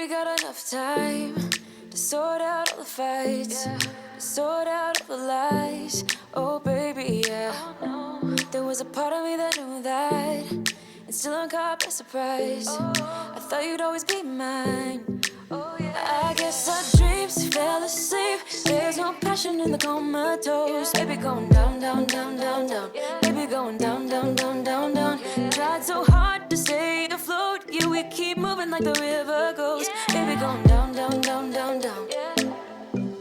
we got enough time to sort out all the fights, to sort out all the lies. Oh baby, yeah. There was a part of me that knew that, and still I'm caught by surprise. I thought you'd always be mine. I guess our dreams fell asleep. There's no passion in the comatose. Baby going down, down, down, down, down. Baby going down, down, down, down, down. Tried so hard to stay afloat. Yeah, we keep moving like the river goes. Baby going down, down, down, down, down.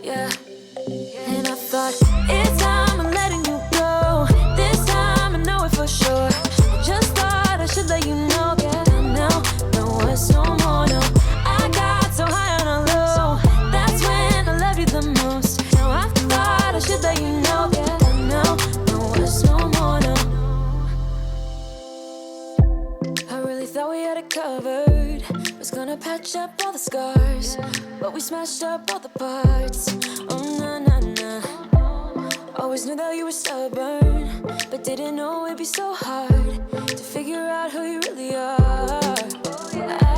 Yeah. And I thought, it's time I'm letting you go. This time I know it for sure. I just thought I should let you know. Yeah, now, no words no more, no. I got so high on a low. That's when I loved you the most. Now I thought I should let you know. Yeah, now, no words no more, no. I really thought we had it covered. Was gonna patch up all the scars, but we smashed up all the parts. Oh na na na. Always knew that you were stubborn, but didn't know it'd be so hard to figure out who you really are.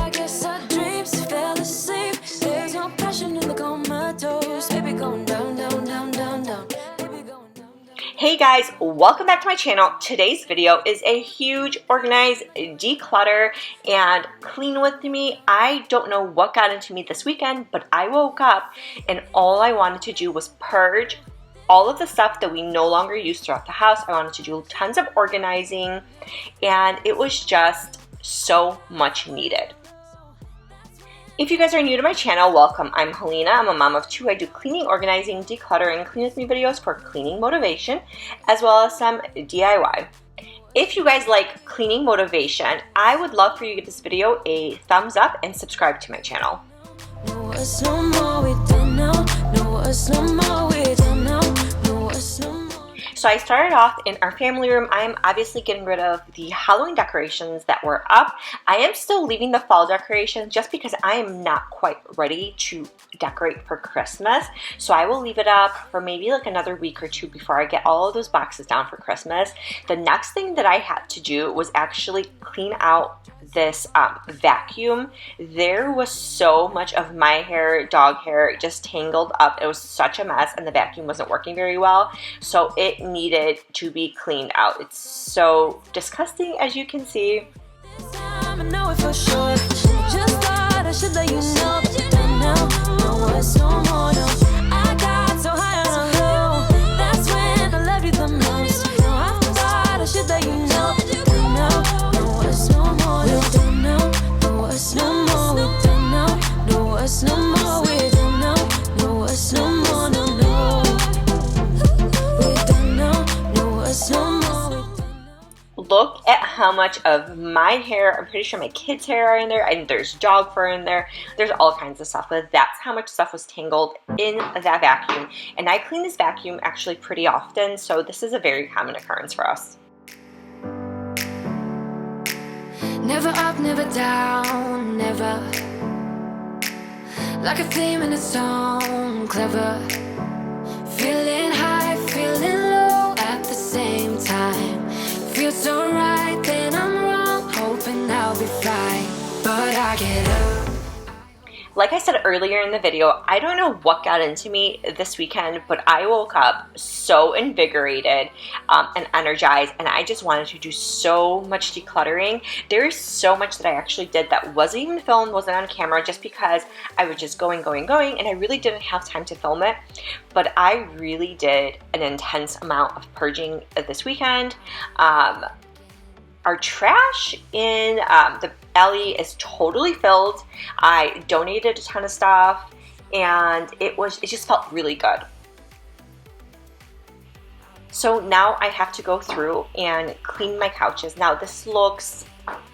I guess our dreams fell asleep. There's no passion in the comatose. Baby going down, down, down, down, down. Baby going down, down. Hey guys, welcome back to my channel. Today's video is a huge organize, declutter, and clean with me. I don't know what got into me this weekend, but I woke up and all I wanted to do was purge all of the stuff that we no longer use throughout the house. I wanted to do tons of organizing, and it was just so much needed. If you guys are new to my channel, welcome. I'm Helena. I'm a mom of two. I do cleaning, organizing, decluttering, clean with me videos for cleaning motivation, as well as some DIY. If you guys like cleaning motivation, I would love for you to give this video a thumbs up and subscribe to my channel. No words no more, we don't know. No words no more, we don't know. No words no more. So I started off in our family room. I am obviously getting rid of the Halloween decorations that were up. I am still leaving the fall decorations just because I am not quite ready to decorate for Christmas. So I will leave it up for maybe like another week or two before I get all of those boxes down for Christmas. The next thing that I had to do was actually clean out this vacuum. There was so much of my hair, dog hair, just tangled up. It was such a mess, and the vacuum wasn't working very well, so it needed to be cleaned out. It's so disgusting, as you can see. This time I know it for sure. Just thought I should let you know. Now, no words no more, no. I got so high on a low. That's when I loved you the most. Now I thought I should let you know. Now, no words no more, no. We don't know. No words no more, we don't know. No words no more, we don't know. No words no more, no, no. We don't know. No words no more, we don't know. Look at how much of my hair, I'm pretty sure my kids' hair are in there, and there's dog fur in there. There's all kinds of stuff, but that's how much stuff was tangled in that vacuum. And I clean this vacuum actually pretty often, so this is a very common occurrence for us. Never up, never down, never. Like a theme in a song, clever. Feeling high, feeling low at the same time. Feels so right, then I'm wrong. Hoping I'll be fine, but I get up. Like I said earlier in the video, I don't know what got into me this weekend, but I woke up so invigorated and energized, and I just wanted to do so much decluttering. There is so much that I actually did that wasn't even filmed, wasn't on camera, just because I was just going, and I really didn't have time to film it. But I really did an intense amount of purging this weekend. Our trash in the alley is totally filled. I donated a ton of stuff, and it just felt really good. So now I have to go through and clean my couches. Now this looks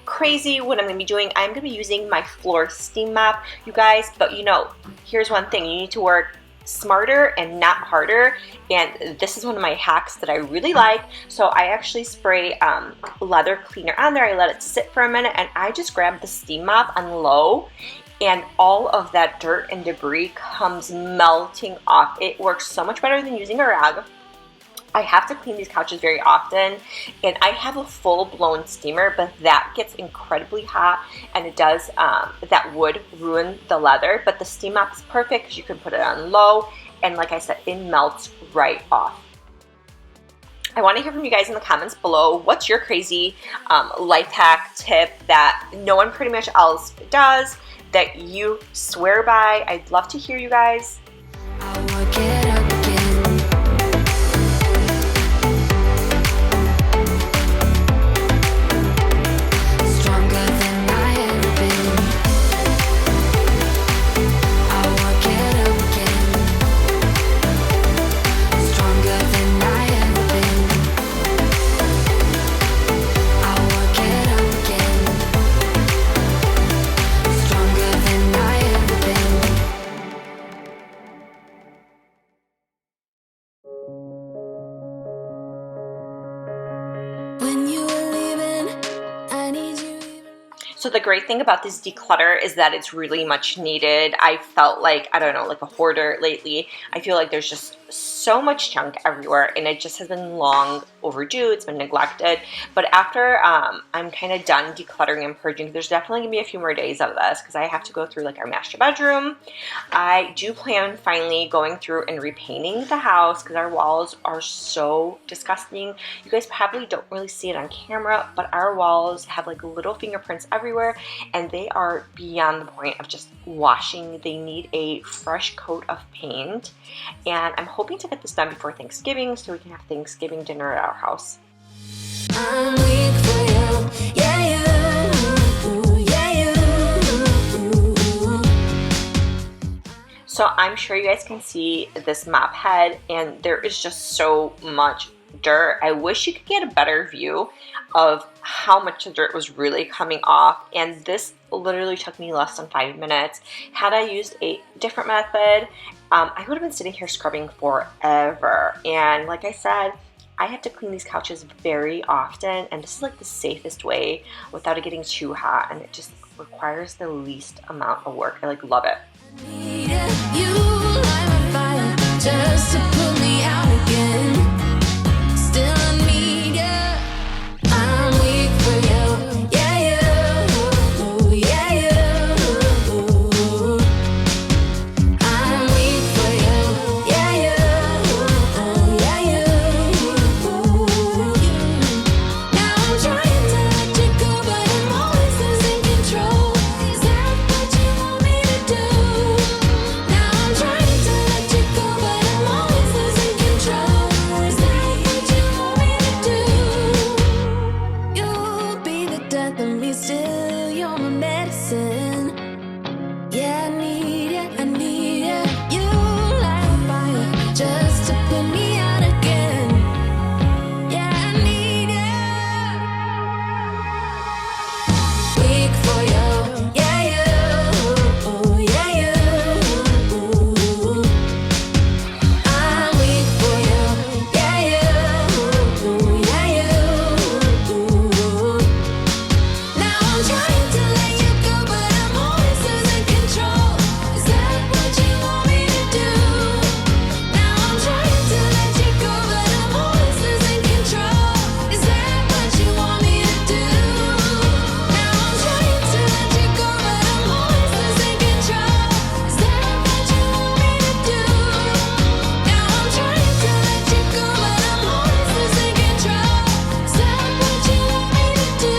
crazy. What I'm going to be doing, I'm going to be using my floor steam mop, you guys. But you know, here's one thing: you need to work smarter and not harder, and this is one of my hacks that I really like. So I actually spray leather cleaner on there. I let it sit for a minute, and I just grab the steam mop on low, and all of that dirt and debris comes melting off. It works so much better than using a rag. I have to clean these couches very often, and I have a full-blown steamer, but that gets incredibly hot, and it does, that would ruin the leather, but the steam mop is perfect because you can put it on low, and like I said, it melts right off. I want to hear from you guys in the comments below. What's your crazy life hack tip that no one pretty much else does that you swear by? I'd love to hear you guys. I work it up again. Stronger than I ever been. I work it up again. Stronger than I ever been. I work it up again. Stronger than I ever been. When you were leaving, I need you even. So the great thing about this declutter is that it's really much needed. I felt like, I don't know, like a hoarder lately. I feel like there's just so much junk everywhere, and it just has been long overdue. It's been neglected. But after I'm kind of done decluttering and purging, there's definitely gonna be a few more days of this because I have to go through like our master bedroom. I do plan on finally going through and repainting the house because our walls are so disgusting. You guys probably don't really see it on camera, but our walls have like little fingerprints everywhere, and they are beyond the point of just washing. They need a fresh coat of paint, and I'm hoping to get this done before Thanksgiving so we can have Thanksgiving dinner at our house. I'm weak for you, yeah you, yeah you. So I'm sure you guys can see this mop head, and there is just so much dirt. I wish you could get a better view of how much the dirt was really coming off, and this literally took me less than 5 minutes. Had I used a different method, I would have been sitting here scrubbing forever. And like I said, I have to clean these couches very often, and this is like the safest way without it getting too hot, and it just requires the least amount of work. I like love it. You light my fire just to put me out again. Still I need you. I'm weak for you, yeah you, yeah you. I'm weak for you, yeah you, yeah you. Now I'm trying to let you go, but I'm always losing control. Is that what you want me to do? Now I'm trying to let you go, but I'm always losing control. Is that what you want me to do? You'll be the death of me still. You're my medicine. Yeah, I need you, I need you. You light a fire just to put me out again. Yeah, I need you. Weak for you, yeah you, yeah you. I'm weak for you, yeah you, yeah you. Now I'm trying to let you go, but I'm always losing control. Is that what you want me to do? Now I'm trying to let you go, but I'm always losing control. Is that what you want me to do? Now I'm trying to let you go, but I'm always losing control. Is that what you want me to do? Now I'm trying to let you go, but I'm always losing control. Is that what you want me to do?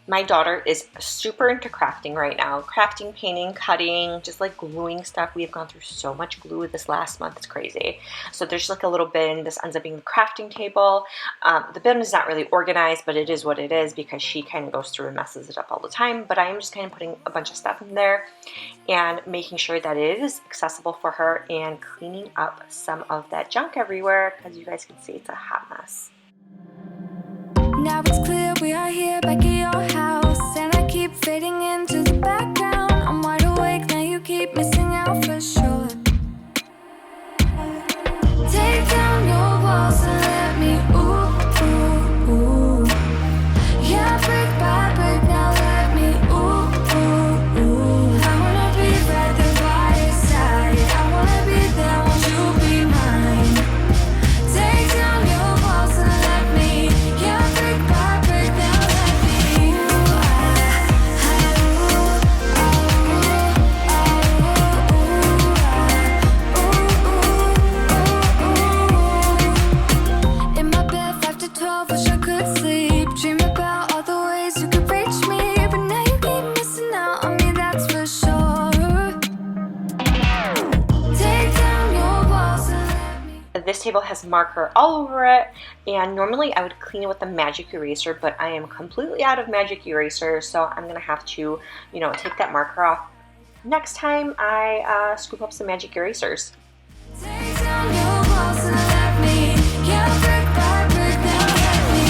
My daughter is super into crafting right now. Crafting, painting, cutting, just like gluing stuff. We have gone through so much glue this last month. It's crazy. So there's like a little bin. This ends up being the crafting table. The bin is not really organized, but it is what it is because she kind of goes through and messes it up all the time. But I am just kind of putting a bunch of stuff in there and making sure that it is accessible for her and cleaning up some of that junk everywhere because you guys can see it's a hot mess. Now it's clear we are here back at your house, and I keep fading into the background. I'm wide awake now, you keep missing out for sure. Take down your walls and let me ooh. Yeah, brick by brick, now let me ooh. I wanna This table has marker all over it, and normally I would clean it with a magic eraser, but I am completely out of magic eraser, so I'm gonna have to, you know, take that marker off next time I scoop up some magic erasers. Take down your walls and let me count brick by brick. Now let me.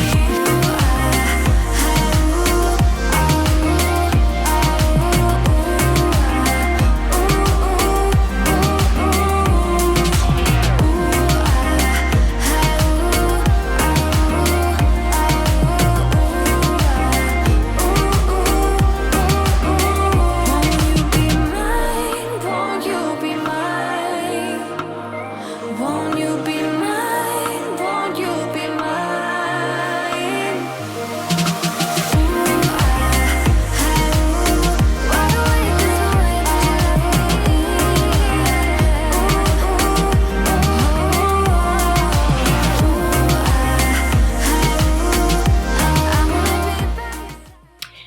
Won't you be mine? Won't you be mine? Wide awake is the way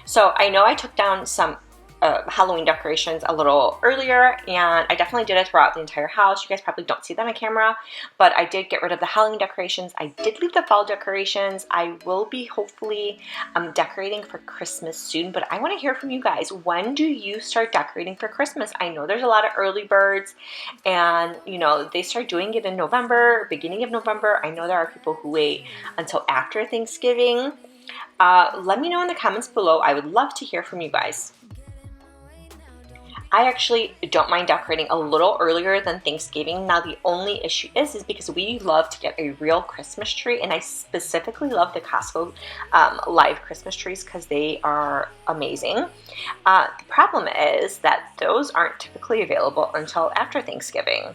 So I know I took down some Halloween decorations a little earlier, and I definitely did it throughout the entire house. You guys probably don't see that on camera, but I did get rid of the Halloween decorations. I did leave the fall decorations. I will be hopefully decorating for Christmas soon, but I want to hear from you guys. When do you start decorating for Christmas? I know there's a lot of early birds, and you know, they start doing it in November, beginning of November. I know there are people who wait until after Thanksgiving. Let me know in the comments below. I would love to hear from you guys. I actually don't mind decorating a little earlier than Thanksgiving. Now the only issue is because we love to get a real Christmas tree, and I specifically love the Costco live Christmas trees because they are amazing. The problem is that those aren't typically available until after Thanksgiving.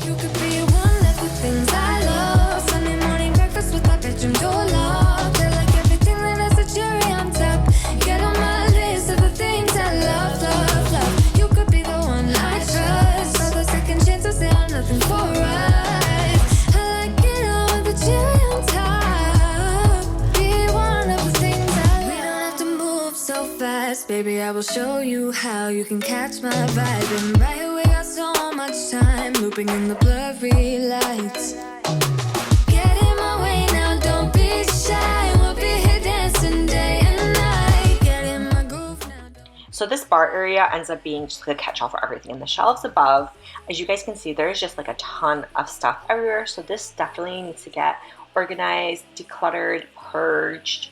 you could be one of the things I love. Sunday morning breakfast with my bedroom door locked. I like everything that has a cherry on top. Get on my list of the things I love, love, love. You could be the one I trust. For the second chances, they are nothing for us. I like it all with the cherry on top. Be one of the things I love. We don't have to move so fast, baby. I will show you how you can catch my vibe. And right away, got so much time looping in the blurry lights. Get in my way now, don't be shy. We'll be here dancing day and night. Get in my groove now. So this bar area ends up being just like a catch-all for everything. And the shelves above, as you guys can see, there's just like a ton of stuff everywhere. So this definitely needs to get organized, decluttered, purged.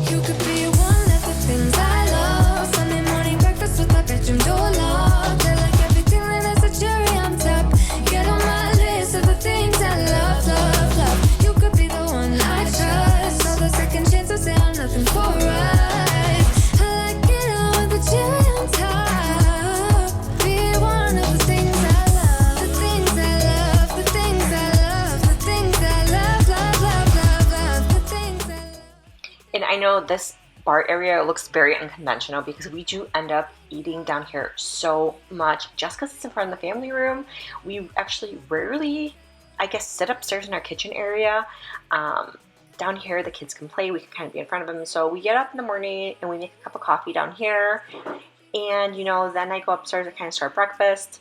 You could be one of the things I love. Sunday morning breakfast with my bedroom door locked. I like everything that has a cherry on top. Get on my list of the things I love, love, love. You could be the one I trust. All the second chances, they are nothing for us. I like it all with the cherry on top. Be one of the things I love. The things I love, the things I love, the things I love, love, love, love, love, the things I love. And I know this bar area looks very unconventional because we do end up eating down here so much just because it's in front of the family room. We actually rarely, I guess, sit upstairs in our kitchen area. Down here the kids can play, we can kind of be in front of them. So we get up in the morning and we make a cup of coffee down here, and you know, then I go upstairs and kind of start breakfast,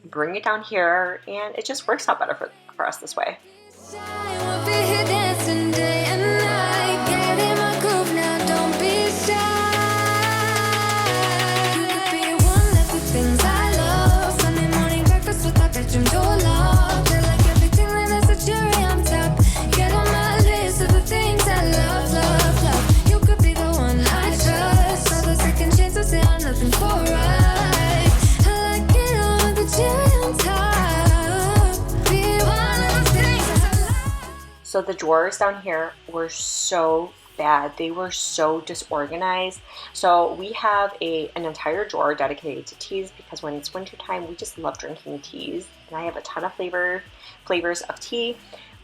bring it down here, and it just works out better for us this way. We'll be here dancing day and night. Get in my groove now, don't be shy. You could be one of the things I love. Sunday morning breakfast with my bedroom door locked. I like everything that has a cherry on top. Get on my list of the things I love, love, love. You could be the one I trust. All the second chances, they are nothing for us. I like it all with the cherry on top. Be one of the things I love. So the drawers down here were so bad. They were so disorganized. So we have an entire drawer dedicated to teas because when it's winter time, we just love drinking teas. And I have a ton of flavors of tea,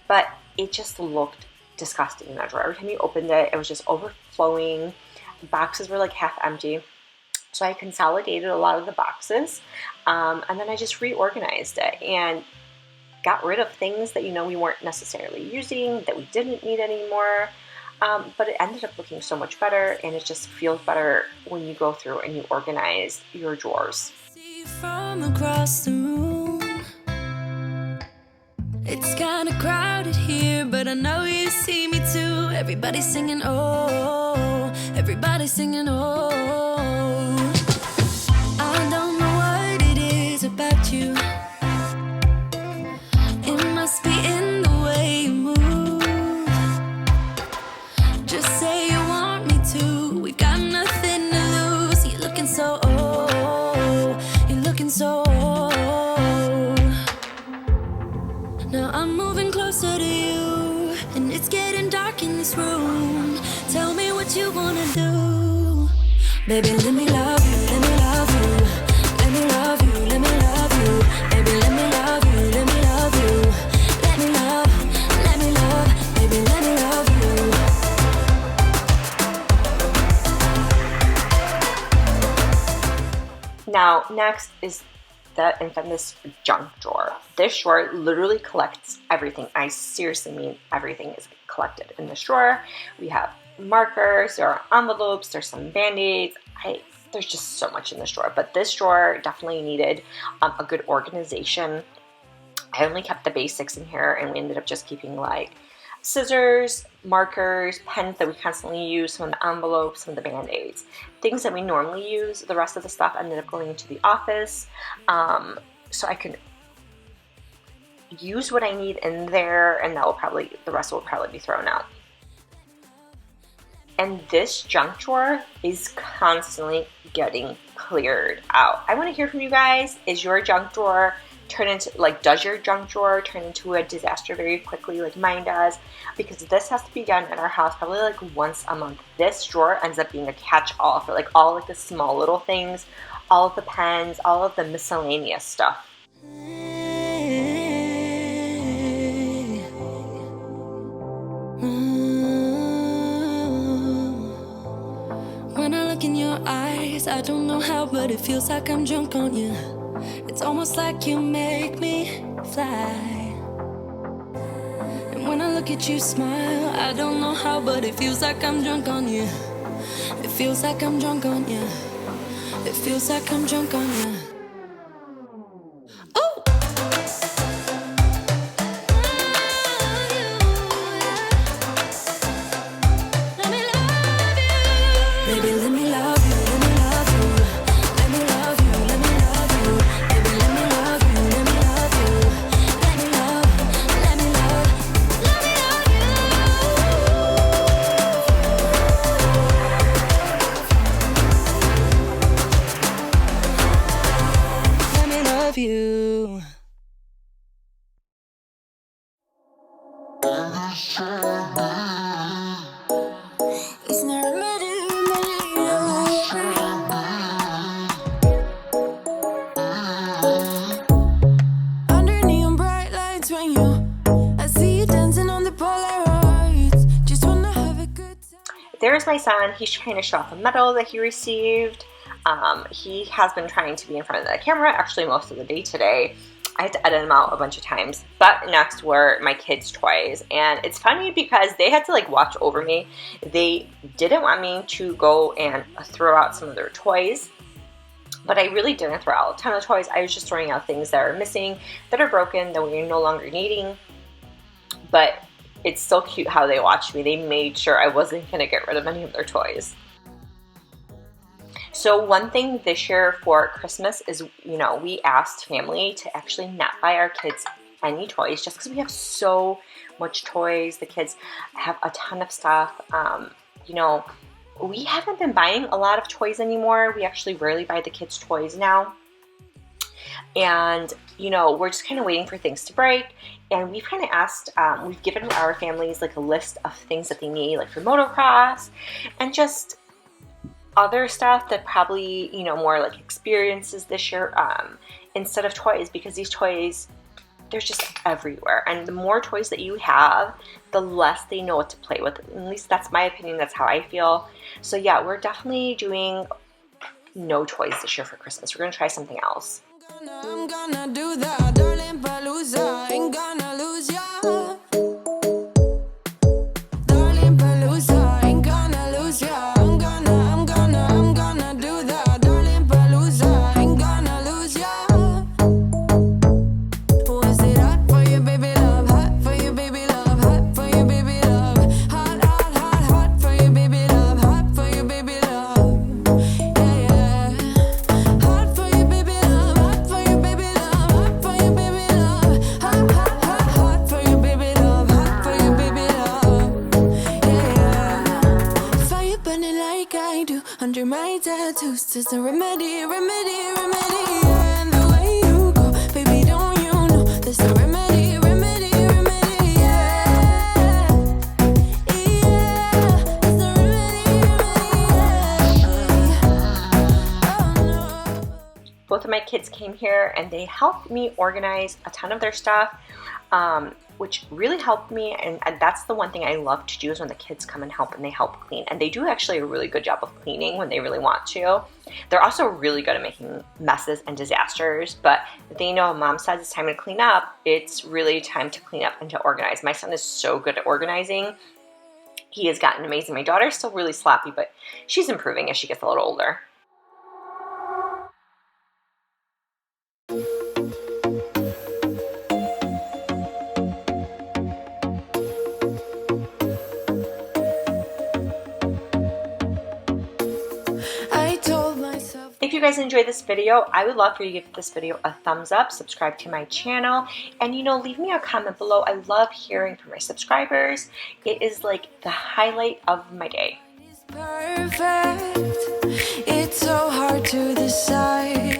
but it just looked disgusting in that drawer. Every time you opened it, it was just overflowing. The boxes were like half empty. So I consolidated a lot of the boxes, and then I just reorganized it and got rid of things that, you know, we weren't necessarily using, that we didn't need anymore. But it ended up looking so much better, and it just feels better when you go through and you organize your drawers. See from across the room, It's kinda crowded here, but I know you see me too. Everybody's singing, oh, everybody's singing, oh. I don't know what it is about you. It must be in the way you move. Just say you want me to. We got nothing to lose. You're looking so old. You're looking so old. Now I'm moving closer to you, and it's getting dark in this room. Tell me what you wanna do. Baby, let me love you, let me love you. Let me love you, let me love you. Baby, let me love you, let me love you. Let me love, baby, let me love you. Now, next is the infamous junk drawer. This drawer literally collects everything. I seriously mean everything is collected in this drawer. We have markers, there are envelopes, there's some band-aids. There's just so much in this drawer, but this drawer definitely needed a good organization. I only kept the basics in here, and we ended up just keeping like scissors, markers, pens that we constantly use, some of the envelopes, some of the band-aids, things that we normally use. The rest of the stuff ended up going into the office, so I could use what I need in there, and the rest will probably be thrown out. And this junk drawer is constantly getting cleared out. I want to hear from you guys. Is your junk drawer does your junk drawer turn into a disaster very quickly like mine does? Because this has to be done at our house probably like once a month. This drawer ends up being a catch-all for like all like the small little things, all of the pens, all of the miscellaneous stuff. When I look in your eyes, I don't know how, but it feels like I'm drunk on you. It's almost like you make me fly. And when I look at you smile, I don't know how, but it feels like I'm drunk on you. It feels like I'm drunk on you. It feels like I'm drunk on you. Oh! Let me love you. Baby, let me love you, let me love you. Let me love you, let me love you. Baby, let me love you, let me love you. Let me love, let me love, let me love you. Let me love you. It's not a matter. Under neon bright lights when I see you dancing on the Polaroids. Just wanna have a good time. There's my son. He's trying to show off a medal that he received. He has been trying to be in front of the camera actually most of the day today. I had to edit him out a bunch of times. But next were my kids' toys. And it's funny because they had to like watch over me. They didn't want me to go and throw out some of their toys. But I really didn't throw out a ton of toys. I was just throwing out things that are missing, that are broken, that we're no longer needing. But it's so cute how they watched me. They made sure I wasn't going to get rid of any of their toys. So one thing this year for Christmas is, we asked family to actually not buy our kids any toys just because we have so much toys. The kids have a ton of stuff. We haven't been buying a lot of toys anymore. We actually rarely buy the kids toys now. And, we're just kind of waiting for things to break. And we've kind of asked, we've given our families like a list of things that they need, like for motocross and just other stuff that probably, more like experiences this year instead of toys, because these toys, they're just everywhere. And the more toys that you have, the less they know what to play with. At least that's my opinion. That's how I feel. So yeah, we're definitely doing no toys this year for Christmas. We're going to try something else. I'm gonna do that, darling Palooza. Ain't gonna lose ya. Darling Palooza, ain't gonna lose ya. I'm gonna do that, darling Palooza. Ain't gonna lose ya. Was it hot for you, baby love? under my tattoos. There's a remedy, remedy, remedy. Yeah, and the way you go, baby, don't you know? There's a remedy, remedy, remedy. Yeah, yeah. There's a remedy, remedy. Yeah. Oh no. Both of my kids came here and they helped me organize a ton of their stuff, which really helped me. And that's the one thing I love to do, is when the kids come and help and they help clean. And they do actually a really good job of cleaning when they really want to. They're also really good at making messes and disasters, but if they know mom says it's time to clean up, it's really time to clean up and to organize. My son is so good at organizing. He has gotten amazing. My daughter's still really sloppy, but she's improving as she gets a little older. If you guys enjoyed this video, I would love for you to give this video a thumbs up, subscribe to my channel, and leave me a comment below. I love hearing from my subscribers. It is like the highlight of my day. Perfect. It's so hard to decide.